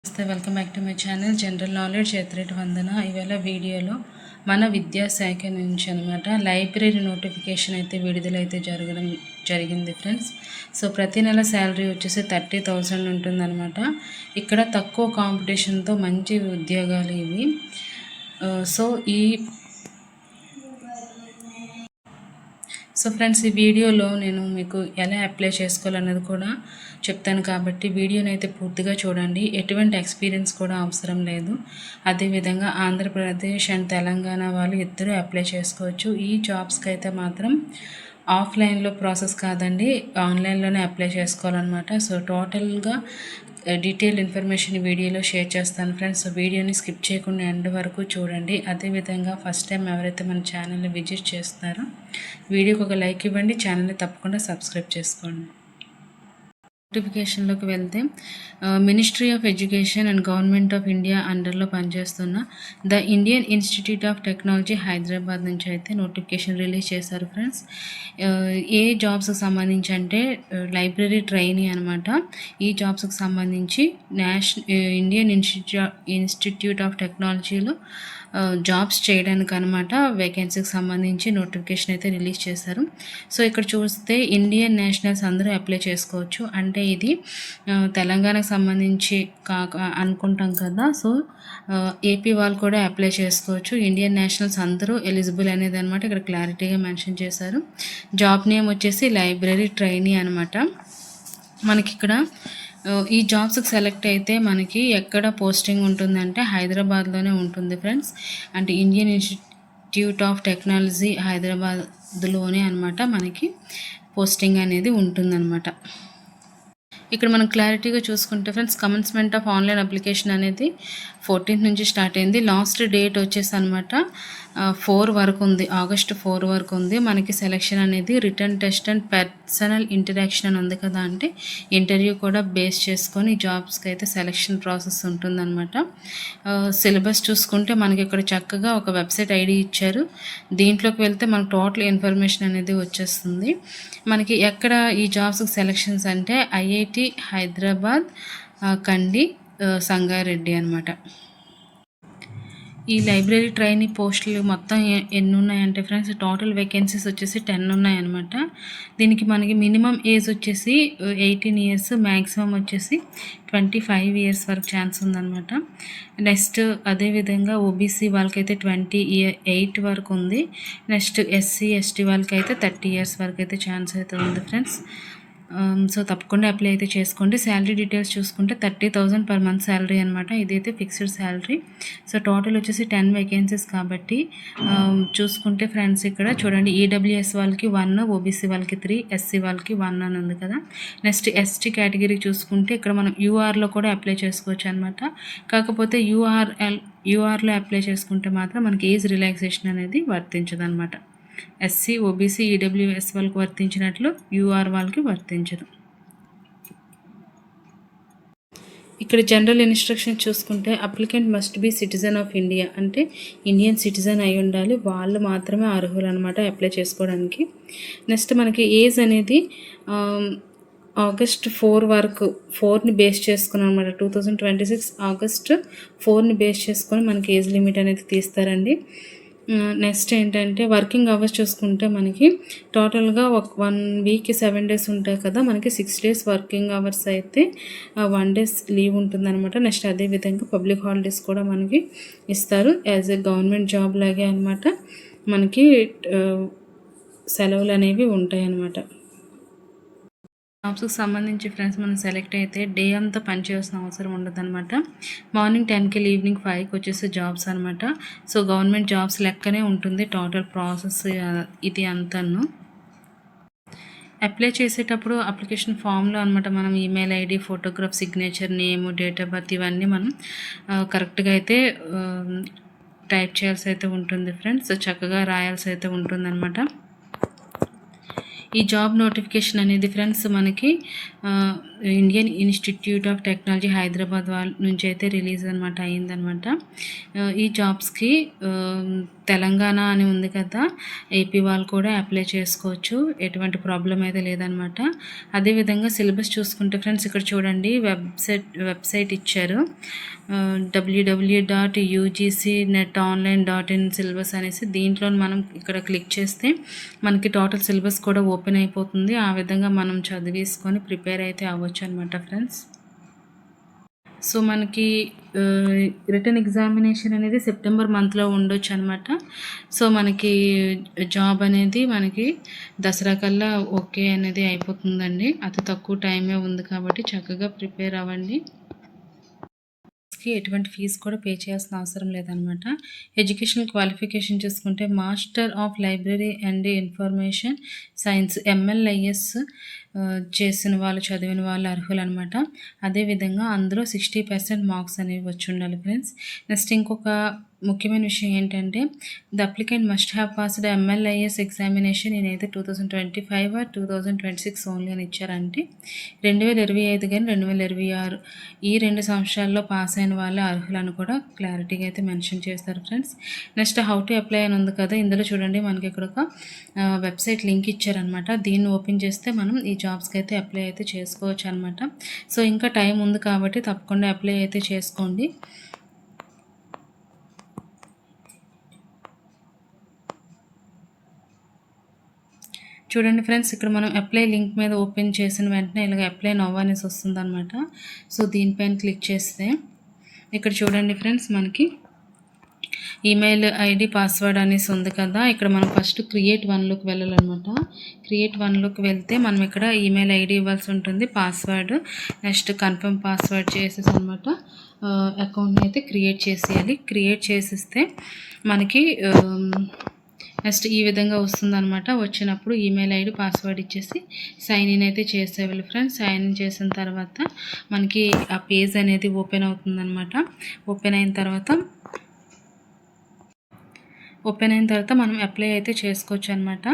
నమస్తే, welcome back to my channel general knowledge ఎత్రేట్ వందన. ఇవాళ వీడియోలో మన విద్యాశాఖ నుంచి అనమాట లైబ్రరీ నోటిఫికేషన్ అయితే విడుదలైతే జరిగింది ఫ్రెండ్స్. సో ప్రతి నెల శాలరీ వచ్చేసి 30,000 ఉంటుందన్నమాట. ఇక్కడ తక్కువ కాంపిటీషన్తో మంచి ఉద్యోగాలు ఇవి. సో ఫ్రెండ్స్, ఈ వీడియోలో నేను మీకు ఎలా అప్లై చేసుకోవాలన్నది కూడా చెప్తాను కాబట్టి వీడియోని అయితే పూర్తిగా చూడండి. ఎటువంటి ఎక్స్పీరియన్స్ కూడా అవసరం లేదు. అదేవిధంగా ఆంధ్రప్రదేశ్ అండ్ తెలంగాణ వాళ్ళు ఇద్దరు అప్లై చేసుకోవచ్చు. ఈ జాబ్స్కి అయితే మాత్రం ఆఫ్లైన్లో ప్రాసెస్ కాదండి, ఆన్లైన్లోనే అప్లై చేసుకోవాలన్నమాట. సో టోటల్గా డీటెయిల్ ఇన్ఫర్మేషన్ వీడియోలో షేర్ చేస్తాను ఫ్రెండ్స్. సో వీడియోని స్కిప్ చేయకుండా ఎండ్ వరకు చూడండి. అదేవిధంగా ఫస్ట్ టైం ఎవరైతే మన ఛానల్ని విజిట్ చేస్తున్నారో వీడియోకి ఒక లైక్ ఇవ్వండి, ఛానల్ని తప్పకుండా సబ్స్క్రైబ్ చేసుకోండి. నోటిఫికేషన్లోకి వెళ్తే ministry of education and government of India అండర్లో పనిచేస్తున్న the Indian institute of technology Hyderabad నుంచి అయితే నోటిఫికేషన్ రిలీజ్ చేశారు ఫ్రెండ్స్. ఏ జాబ్స్కి సంబంధించి అంటే లైబ్రరీ ట్రైనీ అనమాట. ఈ జాబ్స్కి సంబంధించి ఇండియన్ ఇన్స్టిట్యూట్ ఆఫ్ టెక్నాలజీలో జాబ్స్ చేయడానికి అనమాట వేకెన్సీకి సంబంధించి నోటిఫికేషన్ అయితే రిలీజ్ చేశారు. సో ఇక్కడ చూస్తే ఇండియన్ నేషనల్స్ అందరూ అప్లై చేసుకోవచ్చు. అంటే ఇది తెలంగాణకు సంబంధించి అనుకుంటాం కదా. సో ఏపీ వాళ్ళు కూడా అప్లై చేసుకోవచ్చు. ఇండియన్ నేషనల్స్ అందరూ ఎలిజిబుల్ అనేది అనమాట ఇక్కడ క్లారిటీగా మెన్షన్ చేశారు. జాబ్ నేమ్ వచ్చేసి లైబ్రరీ ట్రైనీ అనమాట. మనకి ఇక్కడ ఈ జాబ్స్కి సెలెక్ట్ అయితే మనకి ఎక్కడ పోస్టింగ్ ఉంటుందంటే హైదరాబాద్లోనే ఉంటుంది ఫ్రెండ్స్. అంటే ఇండియన్ ఇన్స్టిట్యూట్ ఆఫ్ టెక్నాలజీ హైదరాబాద్లోనే అనమాట మనకి పోస్టింగ్ అనేది ఉంటుందన్నమాట. ఇక్కడ మనం క్లారిటీగా చూసుకుంటే friends, commencement of online application అనేది 14th నుంచి స్టార్ట్ అయింది. లాస్ట్ డేట్ వచ్చేసి అనమాట 4 వరకు ఉంది, August 4 వరకు ఉంది. మనకి సెలెక్షన్ అనేది return test and personal interaction అని ఉంది కదా, అంటే ఇంటర్వ్యూ కూడా బేస్ చేసుకొని జాబ్స్కి అయితే సెలెక్షన్ ప్రాసెస్ ఉంటుందన్నమాట. సిలబస్ చూసుకుంటే మనకి ఇక్కడ చక్కగా ఒక వెబ్సైట్ ఐడి ఇచ్చారు. దీంట్లోకి వెళ్తే మనకు టోటల్ ఇన్ఫర్మేషన్ అనేది వచ్చేస్తుంది. మనకి ఎక్కడ ఈ జాబ్స్కి సెలెక్షన్స్ అంటే ఐఐటి హైదరాబాద్, కండి, సంగారెడ్డి అనమాట. ఈ లైబ్రరీ ట్రైనీ పోస్టులు మొత్తం ఎన్ని ఉన్నాయంటే ఫ్రెండ్స్, టోటల్ వేకెన్సీస్ వచ్చేసి 10 ఉన్నాయన్నమాట. దీనికి మనకి మినిమం ఏజ్ వచ్చేసి 18 years, మ్యాక్సిమం వచ్చేసి 25 years వరకు ఛాన్స్ ఉందన్నమాట. నెక్స్ట్ అదేవిధంగా ఓబీసీ వాళ్ళకైతే 28 వరకు ఉంది. నెక్స్ట్ ఎస్సీ ఎస్టీ వాళ్ళకైతే 30 years వరకు అయితే ఛాన్స్ అయితే ఉంది ఫ్రెండ్స్. సో తప్పకుండా అప్లై అయితే చేసుకోండి. శాలరీ డీటెయిల్స్ చూసుకుంటే 30,000 per month శాలరీ అనమాట. ఇదైతే ఫిక్స్డ్ శాలరీ. సో టోటల్ వచ్చేసి 10 వేకెన్సీస్ కాబట్టి చూసుకుంటే ఫ్రెండ్స్ ఇక్కడ చూడండి, ఈడబ్ల్యూఎస్ వాళ్ళకి 1, ఓబీసీ వాళ్ళకి 3, ఎస్సీ వాళ్ళకి 1 అని ఉంది కదా. నెక్స్ట్ ఎస్టీ కేటగిరీ చూసుకుంటే ఇక్కడ మనం యూఆర్లో కూడా అప్లై చేసుకోవచ్చు అనమాట. కాకపోతే యూఆర్లో అప్లై చేసుకుంటే మాత్రం మనకి ఏజ్ రిలాక్సేషన్ అనేది వర్తించదు అనమాట. ఎస్సీ, ఓబీసీ, ఈడబ్ల్యూఎస్ వాళ్ళకి వర్తించినట్లు యూఆర్ వాళ్ళకి వర్తించదు. ఇక్కడ జనరల్ ఇన్స్ట్రక్షన్ చూసుకుంటే applicant must be citizen of India, అంటే ఇండియన్ సిటిజన్ అయి ఉండాలి. వాళ్ళు మాత్రమే అర్హులు అనమాట అప్లై చేసుకోవడానికి. నెక్స్ట్ మనకి ఏజ్ అనేది August 4 వరకు, 4ని బేస్ చేసుకుని అనమాట. 2026 August 4ని బేస్ చేసుకొని మనకి ఏజ్ లిమిట్ అనేది తీస్తారండి. నెక్స్ట్ ఏంటంటే వర్కింగ్ అవర్స్ చూసుకుంటే మనకి టోటల్గా 1 week 7 days ఉంటాయి కదా, మనకి 6 days వర్కింగ్ అవర్స్ అయితే 1 day లీవ్ ఉంటుందన్నమాట. నెక్స్ట్ అదేవిధంగా పబ్లిక్ హాలిడేస్ కూడా మనకి ఇస్తారు. యాజ్ ఎ గవర్నమెంట్ జాబ్ లాగే అనమాట మనకి సెలవులు అనేవి ఉంటాయి అన్నమాట. జాబ్స్కి సంబంధించి ఫ్రెండ్స్ మనం సెలెక్ట్ అయితే డే అంతా పనిచేయాల్సిన అవసరం ఉండదు అనమాట. మార్నింగ్ 10కి ఈవినింగ్ 5కి వచ్చేసి జాబ్స్ అనమాట. సో గవర్నమెంట్ జాబ్స్ లెక్కనే ఉంటుంది టోటల్ ప్రాసెస్ ఇది అంతాను. అప్లై చేసేటప్పుడు అప్లికేషన్ ఫామ్లో అనమాట మనం email ID, photograph, signature, name, date of birth ఇవన్నీ మనం కరెక్ట్గా అయితే టైప్ చేయాల్సి అయితే ఉంటుంది ఫ్రెండ్స్. చక్కగా రాయాల్సి అయితే ఉంటుంది అనమాట. ఈ జాబ్ నోటిఫికేషన్ అనేది ఫ్రెండ్స్ మనకి Indian institute of technology Hyderabad వాళ్ళ నుంచి అయితే రిలీజ్ అనమాట అయిందనమాట. ఈ జాబ్స్కి తెలంగాణ అని ఉంది కదా, ఏపీ వాళ్ళు కూడా అప్లై చేసుకోవచ్చు, ఎటువంటి ప్రాబ్లం అయితే లేదనమాట. అదేవిధంగా సిలబస్ చూసుకుంటే ఫ్రెండ్స్ ఇక్కడ చూడండి, వెబ్సైట్ ఇచ్చారు, www.ugcnetonline.in సిలబస్ అనేసి. దీంట్లో మనం ఇక్కడ క్లిక్ చేస్తే మనకి టోటల్ సిలబస్ కూడా ఓపెన్ అయిపోతుంది. ఆ విధంగా మనం చదివేసుకొని ప్రిపేర్ అయితే అవ్వచ్చు అనమాట ఫ్రెండ్స్. సో మనకి రిటర్న్ ఎగ్జామినేషన్ అనేది సెప్టెంబర్ మంత్లో ఉండొచ్చు అనమాట. సో మనకి జాబ్ అనేది మనకి దసరా కల్లా ఓకే అనేది అయిపోతుందండి. అతి తక్కువ టైమే ఉంది కాబట్టి చక్కగా ప్రిపేర్ అవ్వండి. ఎటువంటి ఫీజు కూడా పే చేయాల్సిన అవసరం లేదనమాట. ఎడ్యుకేషనల్ క్వాలిఫికేషన్ చూసుకుంటే master of library and information science MLIS చేసిన వాళ్ళు, చదివిన వాళ్ళు అర్హులు అనమాట. అదేవిధంగా అందులో 60% మార్క్స్ అనేవి వచ్చి ఉండాలి ఫ్రెండ్స్. నెక్స్ట్ ఇంకొక ముఖ్యమైన విషయం ఏంటంటే, the applicant must have passed MLIS examination in అయితే 2025 or 2026 ఓన్లీ అని ఇచ్చారంటే 2025 కానీ 2026 ఈ 2 సంవత్సరాల్లో పాస్ అయిన వాళ్ళు అర్హులను కూడా క్లారిటీగా అయితే మెన్షన్ చేస్తారు friends. Next how to apply అని ఉంది కదా, ఇందులో చూడండి మనకి ఇక్కడ ఒక వెబ్సైట్ లింక్ ఇచ్చారనమాట. దీన్ని ఓపెన్ చేస్తే మనం ఈ జాబ్స్కి అయితే అప్లై అయితే చేసుకోవచ్చు అనమాట. సో ఇంకా టైం ఉంది కాబట్టి తప్పకుండా అప్లై అయితే చేసుకోండి. చూడండి ఫ్రెండ్స్, ఇక్కడ మనం అప్లై లింక్ మీద ఓపెన్ చేసిన వెంటనే ఇలాగ అప్లై నౌ అనేసి వస్తుంది అనమాట. సో దీనిపైన క్లిక్ చేస్తే ఇక్కడ చూడండి ఫ్రెండ్స్, మనకి ఈమెయిల్ ID పాస్వర్డ్ అనేసి ఉంది కదా, ఇక్కడ మనం ఫస్ట్ క్రియేట్ వన్లోకి వెళ్ళాలన్నమాట. క్రియేట్ వన్లోకి వెళ్తే మనం ఇక్కడ ఈమెయిల్ ID ఇవ్వాల్సి ఉంటుంది, పాస్వర్డ్, నెక్స్ట్ కన్ఫర్మ్ పాస్వర్డ్ చేసేసి అనమాట అకౌంట్ని అయితే క్రియేట్ చేసేయాలి. క్రియేట్ చేసేస్తే మనకి నెక్స్ట్ ఈ విధంగా వస్తుందన్నమాట. వచ్చినప్పుడు ఈమెయిల్ ID పాస్వర్డ్ ఇచ్చేసి సైన్ ఇన్ అయితే చేసేవాళ్ళు ఫ్రెండ్స్. సైన్ ఇన్ చేసిన తర్వాత మనకి ఆ పేజ్ అనేది ఓపెన్ అవుతుందన్నమాట. ఓపెన్ అయిన తర్వాత మనం అప్లై అయితే చేసుకోవచ్చు అనమాట.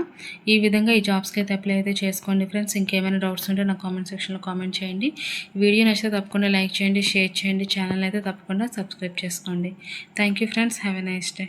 ఈ విధంగా ఈ జాబ్స్కి అయితే అప్లై అయితే చేసుకోండి ఫ్రెండ్స్. ఇంకేమైనా డౌట్స్ ఉంటే నా కామెంట్ సెక్షన్లో కామెంట్ చేయండి. వీడియో నచ్చితే తప్పకుండా లైక్ చేయండి, షేర్ చేయండి, ఛానల్ అయితే తప్పకుండా సబ్స్క్రైబ్ చేసుకోండి. Thank you friends, have a nice day.